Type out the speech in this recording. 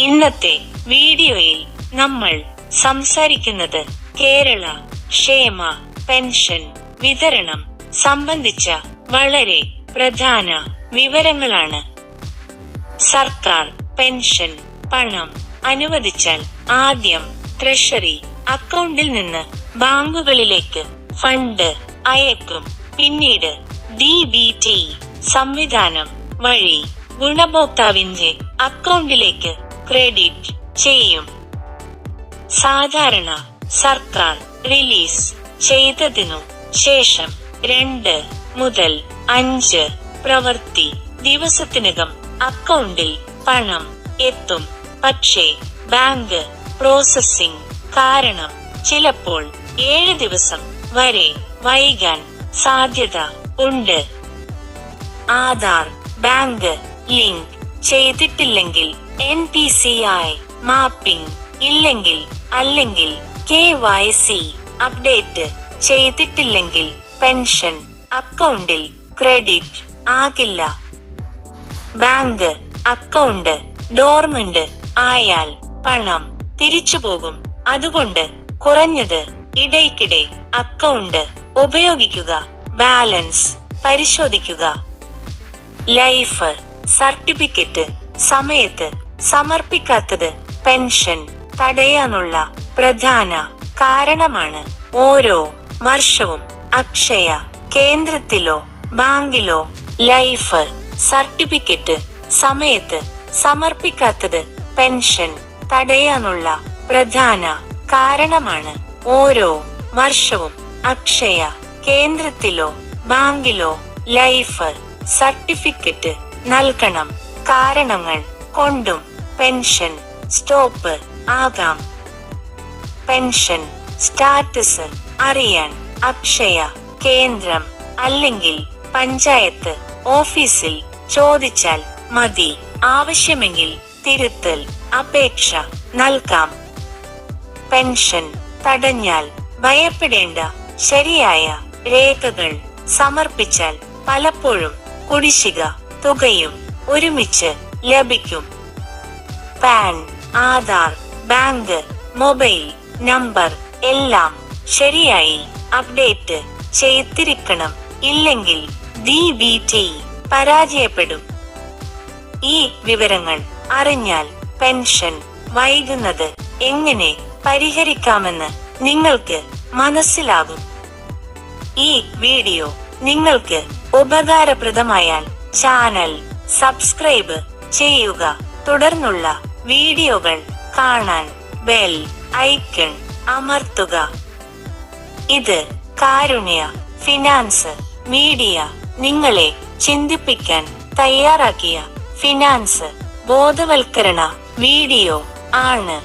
ഇന്നത്തെ വീഡിയോയിൽ നമ്മൾ സംസാരിക്കുന്നത് കേരള ക്ഷേമ പെൻഷൻ വിതരണം സംബന്ധിച്ച വളരെ പ്രധാന വിവരങ്ങളാണ്. സർക്കാർ പെൻഷൻ പണം അനുവദിച്ചാൽ ആദ്യം ട്രഷറി അക്കൗണ്ടിൽ നിന്ന് ബാങ്കുകളിലേക്ക് ഫണ്ട് അയക്കും. പിന്നീട് DBT സംവിധാനം വഴി ഗുണഭോക്താവിന്റെ അക്കൗണ്ടിലേക്ക് ക്രെഡിറ്റ് ചെയ്യും. സാധാരണ സർക്കാർ റിലീസ് ചെയ്തതിനു ശേഷം 2 മുതൽ 5 പ്രവൃത്തി ദിവസത്തിനകം അക്കൗണ്ടിൽ പണം എത്തും. പക്ഷേ ബാങ്ക് പ്രോസസ്സിംഗ് കാരണം ചിലപ്പോൾ 7 ദിവസം വരെ വൈകാൻ സാധ്യത ഉണ്ട്. ആധാർ ബാങ്ക് ലിങ്ക് ചെയ്തിട്ടില്ലെങ്കിൽ, NPCI മാപ്പിംഗ് ഇല്ലെങ്കിൽ, അല്ലെങ്കിൽ KYC അപ്ഡേറ്റ് ചെയ്തിട്ടില്ലെങ്കിൽ പെൻഷൻ അക്കൗണ്ടിൽ ക്രെഡിറ്റ് ആകില്ല. ബാങ്ക് അക്കൗണ്ട് ഡോർമന്റ് ആയാൽ പണം തിരിച്ചുപോകും. അതുകൊണ്ട് കുറഞ്ഞത് ഇടയ്ക്കിടെ അക്കൗണ്ട് ഉപയോഗിക്കുക, ബാലൻസ് പരിശോധിക്കുക. ലൈഫ് സർട്ടിഫിക്കറ്റ് സമയത്ത് സമർപ്പിക്കാത്തത് പെൻഷൻ തടയാനുള്ള പ്രധാന കാരണമാണ്. ഓരോ വർഷവും അക്ഷയ കേന്ദ്രത്തിലോ ബാങ്കിലോ ലൈഫ് സർട്ടിഫിക്കറ്റ് സമയത്ത് സമർപ്പിക്കാത്തത് പെൻഷൻ തടയാനുള്ള പ്രധാന കാരണമാണ്. ഓരോ വർഷവും അക്ഷയ കേന്ദ്രത്തിലോ ബാങ്കിലോ ലൈഫ് സർട്ടിഫിക്കറ്റ് നൽകണം. കാരണങ്ങൾ കൊണ്ടും പെൻഷൻ സ്റ്റോപ്പ് ആകാം. പെൻഷൻ സ്റ്റാറ്റസ് അറിയാൻ അക്ഷയ കേന്ദ്രം അല്ലെങ്കിൽ പഞ്ചായത്ത് ഓഫീസിൽ ചോദിച്ചാൽ മതി. ആവശ്യമെങ്കിൽ തിരുത്തൽ അപേക്ഷ നൽകാം. പെൻഷൻ തടഞ്ഞാൽ ഭയപ്പെടേണ്ട. ശരിയായ രേഖകൾ സമർപ്പിച്ചാൽ പലപ്പോഴും കുടിശ്ശിക തുകയും ഒരുമിച്ച് ലഭിക്കും. Pan, Aadhaar, bank mobile number എല്ലാം ശരിയായി അപ്ഡേറ്റ് ചെയ്തിരിക്കണം. ഇല്ലെങ്കിൽ DBT പരാജയപ്പെടും. ഈ വിവരങ്ങൾ അറിഞ്ഞാൽ പെൻഷൻ വൈകുന്നത് എങ്ങനെ പരിഹരിക്കാമെന്ന് നിങ്ങൾക്ക് മനസ്സിലാകും. ഈ വീഡിയോ നിങ്ങൾക്ക് ഉപകാരപ്രദമായാൽ ചാനൽ സബ്സ്ക്രൈബ് ചെയ്യുക. തുടർന്നുള്ള വീഡിയോകൾ കാണാൻ ബെൽ ഐക്കൺ അമർത്തുക. ഇത് കാരുണ്യ ഫിനാൻസ് മീഡിയ നിങ്ങളെ ചിന്തിപ്പിക്കാൻ തയ്യാറാക്കിയ ഫിനാൻസ് ബോധവൽക്കരണ വീഡിയോ ആണ്.